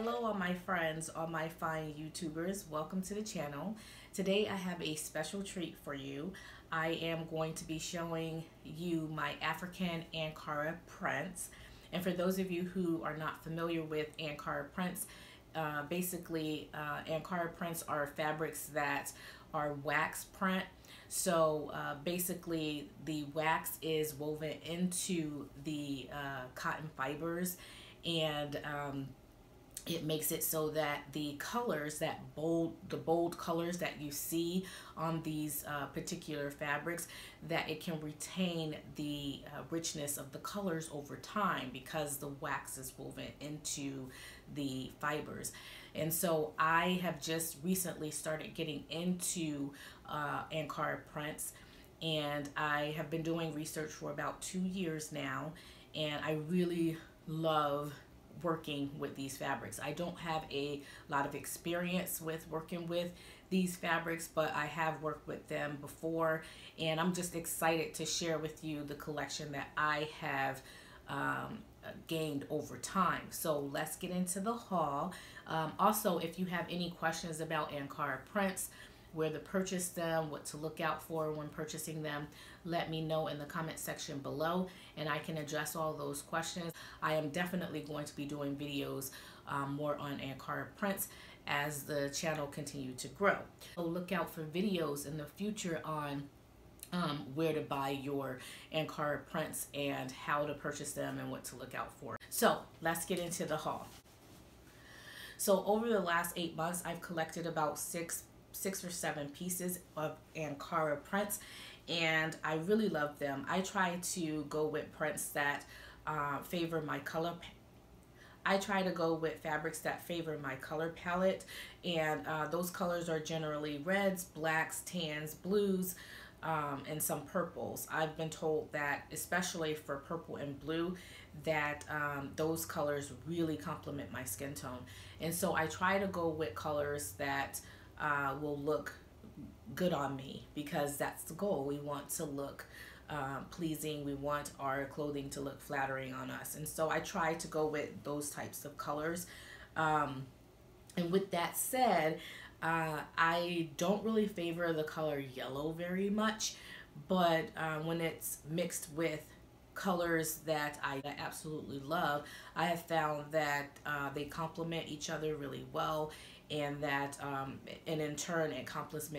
Hello all my friends, all my fine YouTubers, welcome to the channel. Today I have a special treat for you. I am going to be showing you my African Ankara prints. And for those of you who are not familiar with Ankara prints, basically Ankara prints are fabrics that are wax print. So basically the wax is woven into the cotton fibers, and it makes it so that the colors, the bold colors that you see on these particular fabrics, that it can retain the richness of the colors over time because the wax is woven into the fibers. And so I have just recently started getting into Ankara prints, and I have been doing research for about 2 years now, and I really love working with these fabrics. I don't have a lot of experience with working with these fabrics, but I have worked with them before, and I'm just excited to share with you the collection that I have gained over time. So let's get into the haul. Also, if you have any questions about Ankara prints, where to purchase them, what to look out for when purchasing them, let me know in the comment section below and I can address all those questions. I am definitely going to be doing videos more on Ankara prints as the channel continue to grow. So look out for videos in the future on where to buy your Ankara prints and how to purchase them and what to look out for. So let's get into the haul. So over the last 8 months, I've collected about six or seven pieces of Ankara prints, and I really love them. I try to go with prints that favor my color. I try to go with fabrics that favor my color palette, and those colors are generally reds, blacks, tans, blues, and some purples. I've been told that, especially for purple and blue, that those colors really complement my skin tone. And so I try to go with colors that will look good on me, because that's the goal. We want to look pleasing. We want our clothing to look flattering on us. And so I try to go with those types of colors. And with that said, I don't really favor the color yellow very much, but when it's mixed with colors that I absolutely love, I have found that they complement each other really well, and that and in turn it complements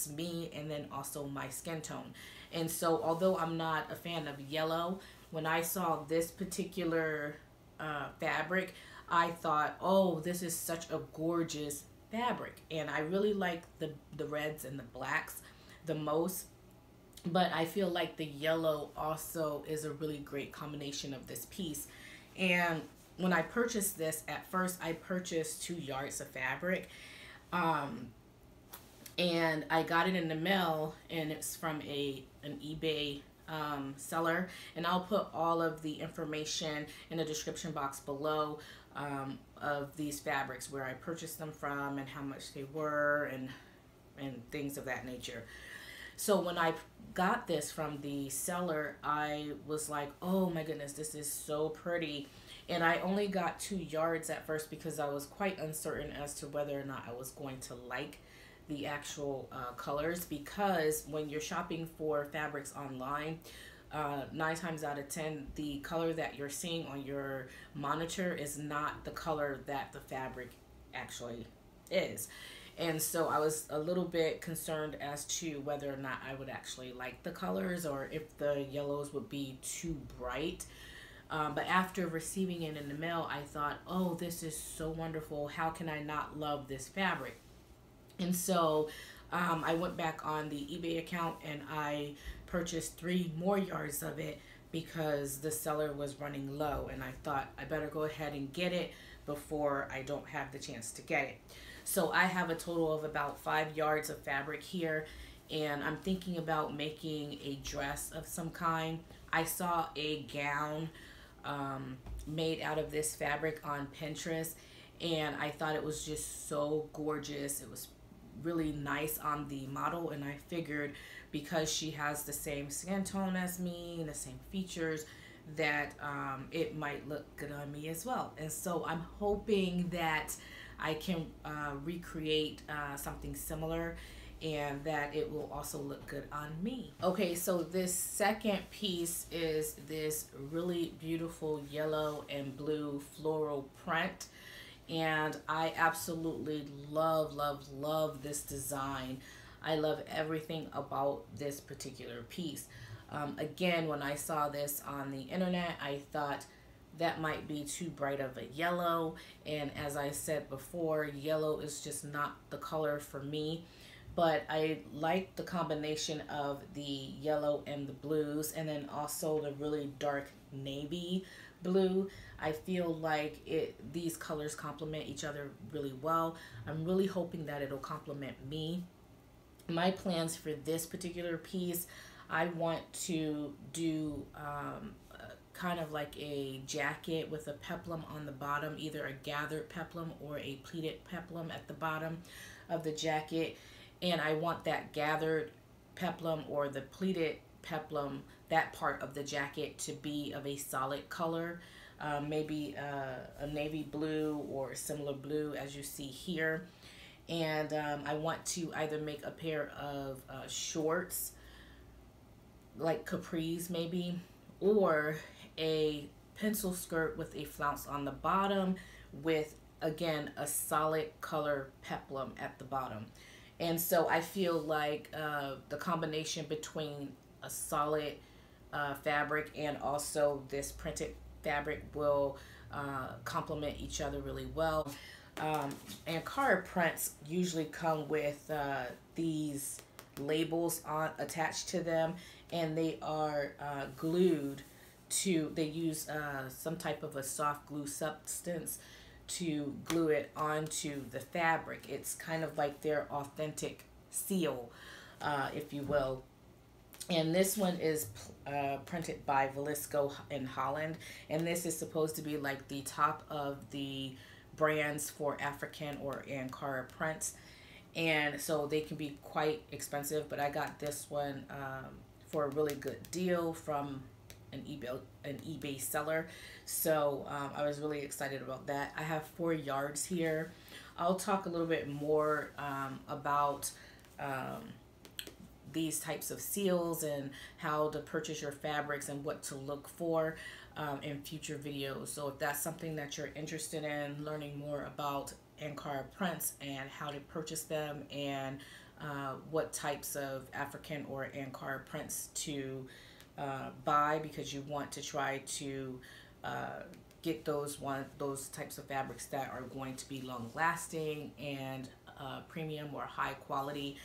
me and then also my skin tone. And so although I'm not a fan of yellow, when I saw this particular fabric, I thought, oh, this is such a gorgeous fabric, and I really like the reds and the blacks the most. But I feel like the yellow also is a really great combination of this piece. And when I purchased this, at first I purchased 2 yards of fabric, and I got it in the mail, and it's from an eBay seller, and I'll put all of the information in the description box below of these fabrics, where I purchased them from and how much they were, and things of that nature. So when I got this from the seller, I was like, oh my goodness, this is so pretty. And I only got 2 yards at first because I was quite uncertain as to whether or not I was going to like the actual colors, because when you're shopping for fabrics online, 9 times out of 10, the color that you're seeing on your monitor is not the color that the fabric actually is. And so I was a little bit concerned as to whether or not I would actually like the colors, or if the yellows would be too bright. But after receiving it in the mail, I thought, oh, this is so wonderful. How can I not love this fabric? And so I went back on the eBay account and I purchased 3 more yards of it, because the seller was running low, and I thought I better go ahead and get it before I don't have the chance to get it. So I have a total of about 5 yards of fabric here, and I'm thinking about making a dress of some kind. I saw a gown made out of this fabric on Pinterest, and I thought it was just so gorgeous. It was really nice on the model, and I figured because she has the same skin tone as me and the same features, that it might look good on me as well. And so I'm hoping that I can recreate something similar and that it will also look good on me. Okay, so this second piece is this really beautiful yellow and blue floral print, and I absolutely love this design. I love everything about this particular piece. Again, when I saw this on the internet, I thought that might be too bright of a yellow, and as I said before, yellow is just not the color for me. But I like the combination of the yellow and the blues, and then also the really dark navy blue. I feel like these colors complement each other really well. I'm really hoping that it'll complement me. My plans for this particular piece, I want to do kind of like a jacket with a peplum on the bottom, either a gathered peplum or a pleated peplum at the bottom of the jacket. And I want that gathered peplum or the pleated peplum, that part of the jacket, to be of a solid color, maybe a navy blue or a similar blue as you see here. And I want to either make a pair of shorts, like capris maybe, or a pencil skirt with a flounce on the bottom with, again, a solid color peplum at the bottom. And so I feel like the combination between a solid fabric and also this printed fabric will complement each other really well. Ankara prints usually come with these labels attached to them, and they are glued to, they use some type of a soft glue substance to glue it onto the fabric. It's kind of like their authentic seal, if you will. And this one is printed by Velisco in Holland, and this is supposed to be like the top of the brands for African or Ankara prints, and so they can be quite expensive, but I got this one for a really good deal from an eBay seller. So I was really excited about that. I have 4 yards here. I'll talk a little bit more about these types of seals and how to purchase your fabrics and what to look for in future videos. So if that's something that you're interested in learning more about Ankara prints and how to purchase them, and what types of African or Ankara prints to buy, because you want to try to get those types of fabrics that are going to be long lasting and premium or high quality,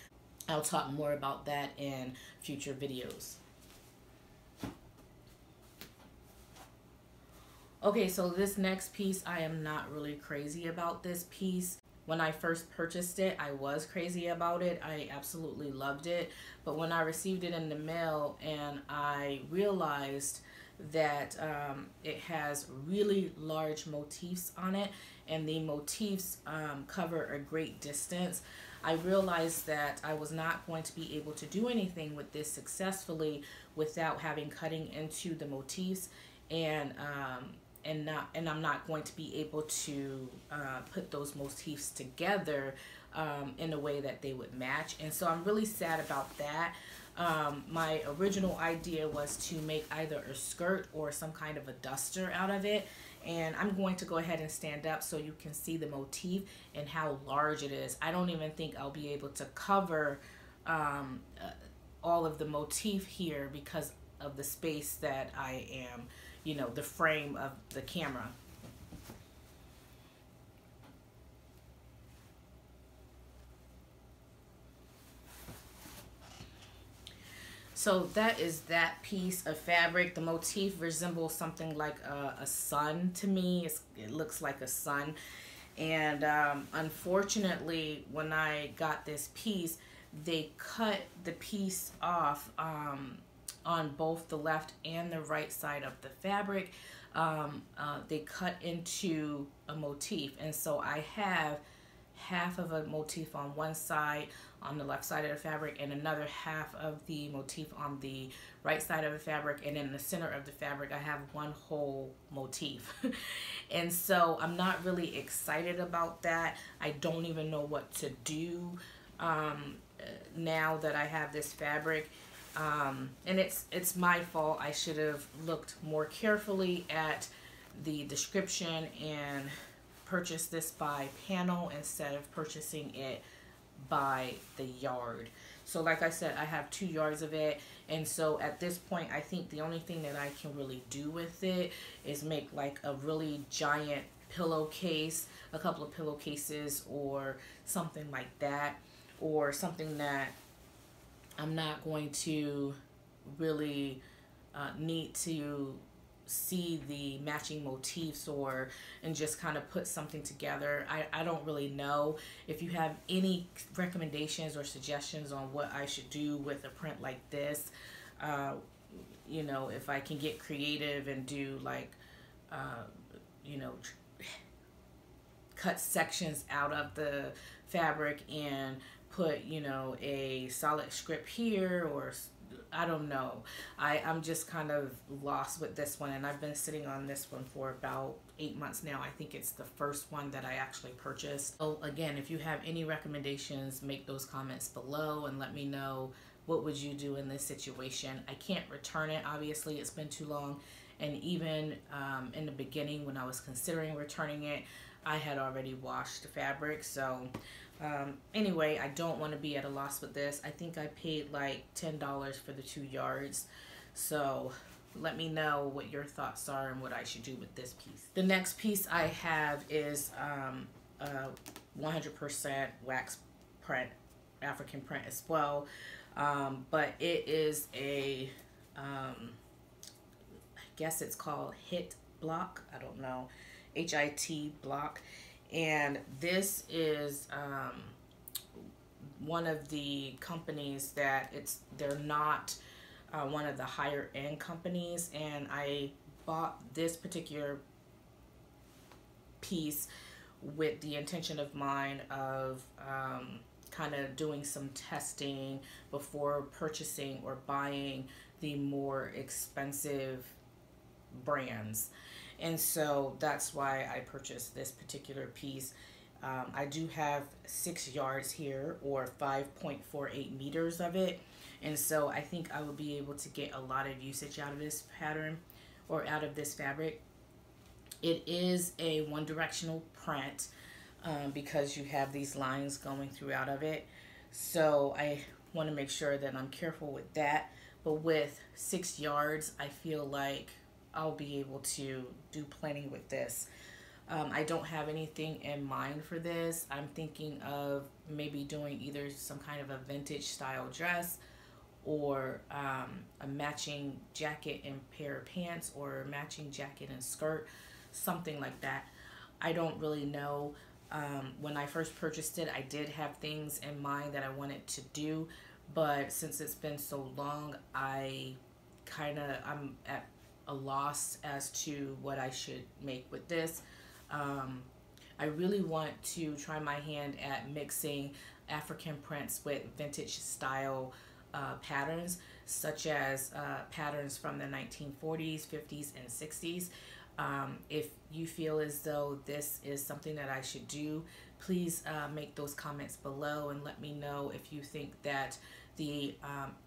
I'll talk more about that in future videos. Okay, so this next piece, I am not really crazy about this piece. When I first purchased it, I was crazy about it. I absolutely loved it. But when I received it in the mail and I realized that it has really large motifs on it, and the motifs cover a great distance, I realized that I was not going to be able to do anything with this successfully without having cutting into the motifs, and I'm not going to be able to put those motifs together in a way that they would match. And so I'm really sad about that. My original idea was to make either a skirt or some kind of a duster out of it. And I'm going to go ahead and stand up so you can see the motif and how large it is. I don't even think I'll be able to cover all of the motif here because of the space that I am, you know, the frame of the camera. So that is that piece of fabric. The motif resembles something like a sun to me. It looks like a sun. And unfortunately, when I got this piece, they cut the piece off on both the left and the right side of the fabric. They cut into a motif. And so I have half of a motif on one side, on the left side of the fabric and another half of the motif on the right side of the fabric, and in the center of the fabric I have one whole motif. And so I'm not really excited about that. I don't even know what to do now that I have this fabric. And it's my fault. I should have looked more carefully at the description and purchased this by panel instead of purchasing it by the yard. So like I said, I have 2 yards of it, and so at this point I think the only thing that I can really do with it is make like a really giant pillowcase, a couple of pillowcases or something like that, or something that I'm not going to really need to see the matching motifs and just kind of put something together. I don't really know. If you have any recommendations or suggestions on what I should do with a print like this, you know, if I can get creative and do like you know, cut sections out of the fabric and put, you know, a solid script here, or I don't know. I'm just kind of lost with this one, and I've been sitting on this one for about 8 months now. I think it's the first one that I actually purchased. So again, if you have any recommendations, make those comments below and let me know what would you do in this situation. I can't return it, obviously, it's been too long, and even in the beginning when I was considering returning it, I had already washed the fabric. So anyway, I don't want to be at a loss with this. I think I paid like $10 for the 2 yards. So let me know what your thoughts are and what I should do with this piece. The next piece I have is 100% wax print, African print as well. But it is a, I guess it's called HIT block. I don't know. HIT block. And this is one of the companies that they're not one of the higher end companies, and I bought this particular piece with the intention of mine of kind of doing some testing before purchasing or buying the more expensive brands. And so that's why I purchased this particular piece. I do have 6 yards here, or 5.48 meters of it. And so I think I will be able to get a lot of usage out of this pattern, or out of this fabric. It is a one-directional print because you have these lines going throughout of it. So I want to make sure that I'm careful with that. But with 6 yards, I feel like I'll be able to do plenty with this. I don't have anything in mind for this. I'm thinking of maybe doing either some kind of a vintage style dress, or a matching jacket and pair of pants, or a matching jacket and skirt, something like that. I don't really know. When I first purchased it, I did have things in mind that I wanted to do, but since it's been so long, I'm at a loss as to what I should make with this. I really want to try my hand at mixing African prints with vintage style patterns, such as patterns from the 1940s, 50s, and 60s. If you feel as though this is something that I should do, please make those comments below and let me know if you think that the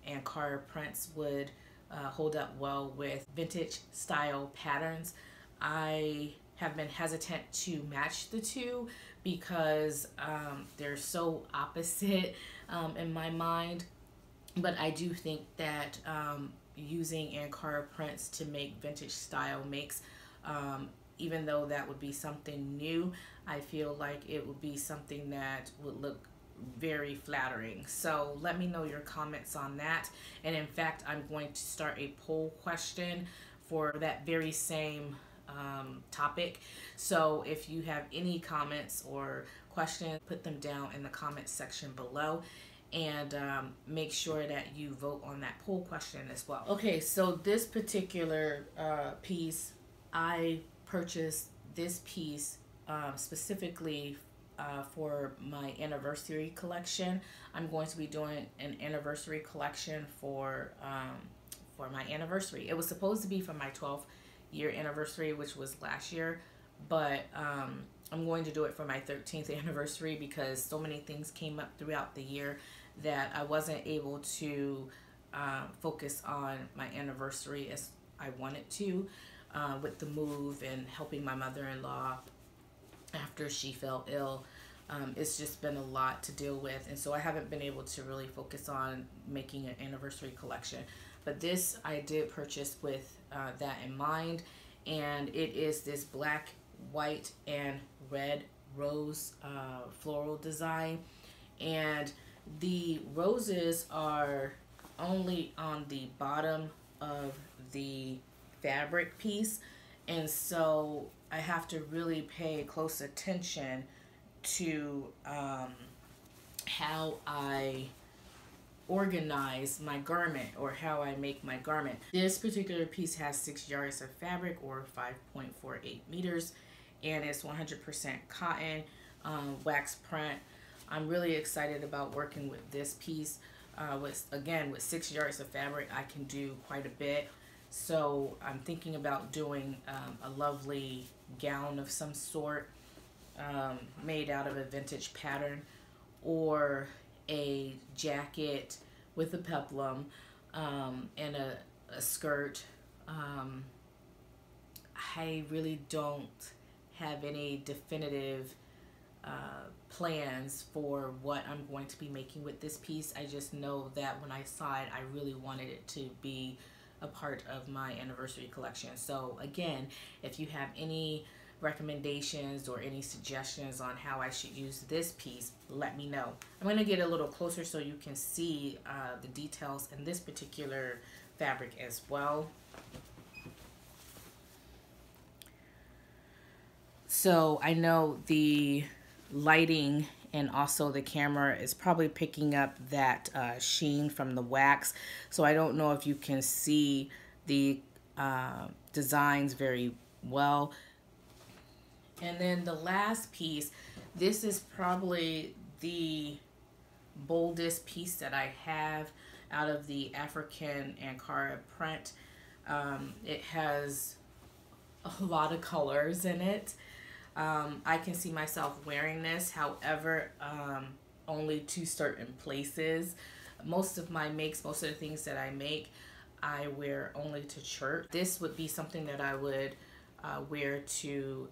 Ankara prints would hold up well with vintage style patterns. I have been hesitant to match the two because they're so opposite in my mind, but I do think that using Ankara prints to make vintage style makes, even though that would be something new, I feel like it would be something that would look very flattering. So let me know your comments on that. And in fact, I'm going to start a poll question for that very same topic. So if you have any comments or questions, put them down in the comments section below, and make sure that you vote on that poll question as well. Okay, so this particular piece, I purchased this piece specifically for my anniversary collection. I'm going to be doing an anniversary collection for my anniversary. It was supposed to be for my 12th year anniversary, which was last year, but I'm going to do it for my 13th anniversary because so many things came up throughout the year that I wasn't able to focus on my anniversary as I wanted to, with the move and helping my mother-in-law after she fell ill. It's just been a lot to deal with, and so I haven't been able to really focus on making an anniversary collection. But this I did purchase with that in mind, and it is this black, white, and red rose floral design, and the roses are only on the bottom of the fabric piece, and so I have to really pay close attention to how I organize my garment or how I make my garment. This particular piece has 6 yards of fabric, or 5.48 meters, and it's 100% cotton wax print. I'm really excited about working with this piece. With 6 yards of fabric, I can do quite a bit. So I'm thinking about doing a lovely gown of some sort, made out of a vintage pattern, or a jacket with a peplum and a skirt. I really don't have any definitive plans for what I'm going to be making with this piece. I just know that when I saw it, I really wanted it to be a part of my anniversary collection. So again, if you have any recommendations or any suggestions on how I should use this piece, let me know. I'm going to get a little closer so you can see the details in this particular fabric as well. So I know the lighting and also the camera is probably picking up that sheen from the wax, so I don't know if you can see the designs very well. And then the last piece, this is probably the boldest piece that I have out of the African Ankara print. It has a lot of colors in it. I can see myself wearing this, however, only to certain places. Most of my makes, most of the things that I make, I wear only to church. This would be something that I would wear to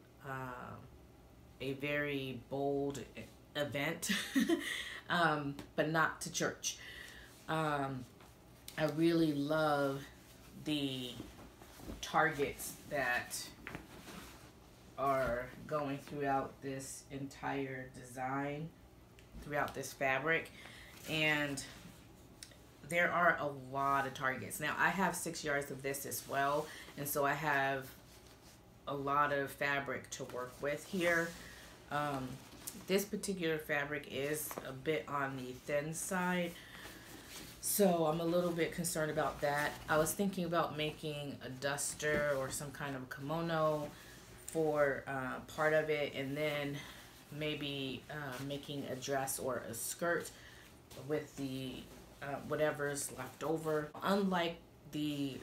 a very bold event, but not to church. I really love the targets that are going throughout this entire design, throughout this fabric, and there are a lot of targets. Now I have 6 yards of this as well, and so I have a lot of fabric to work with here. This particular fabric is a bit on the thin side, so I'm a little bit concerned about that. I was thinking about making a duster or some kind of kimono for part of it, and then maybe making a dress or a skirt with the whatever's left over. Unlike the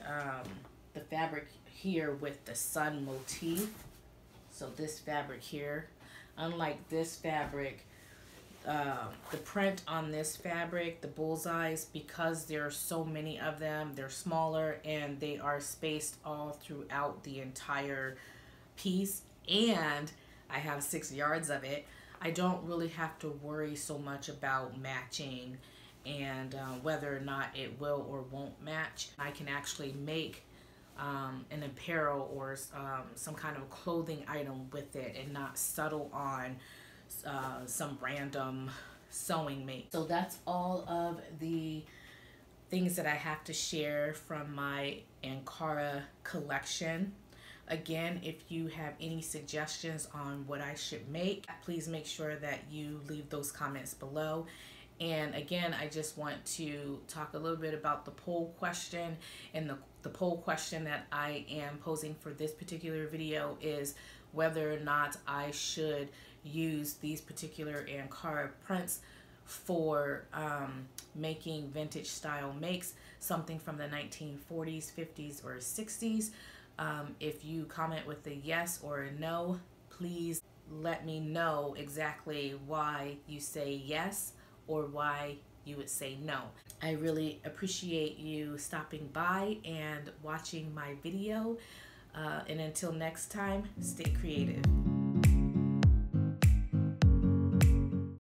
fabric here with the sun motif, so this fabric here, unlike this fabric, the print on this fabric, the bullseyes, because there are so many of them, they're smaller and they are spaced all throughout the entire piece, and I have 6 yards of it. I don't really have to worry so much about matching and whether or not it will or won't match. I can actually make an apparel or some kind of clothing item with it and not settle on some random sewing make. So that's all of the things that I have to share from my Ankara collection. Again, if you have any suggestions on what I should make, please make sure that you leave those comments below. And again, I just want to talk a little bit about the poll question. And the poll question that I am posing for this particular video is, whether or not I should use these particular Ankara prints for making vintage style makes, something from the 1940s, 50s, or 60s. If you comment with a yes or a no, please let me know exactly why you say yes or why you would say no. I really appreciate you stopping by and watching my video. And until next time, stay creative.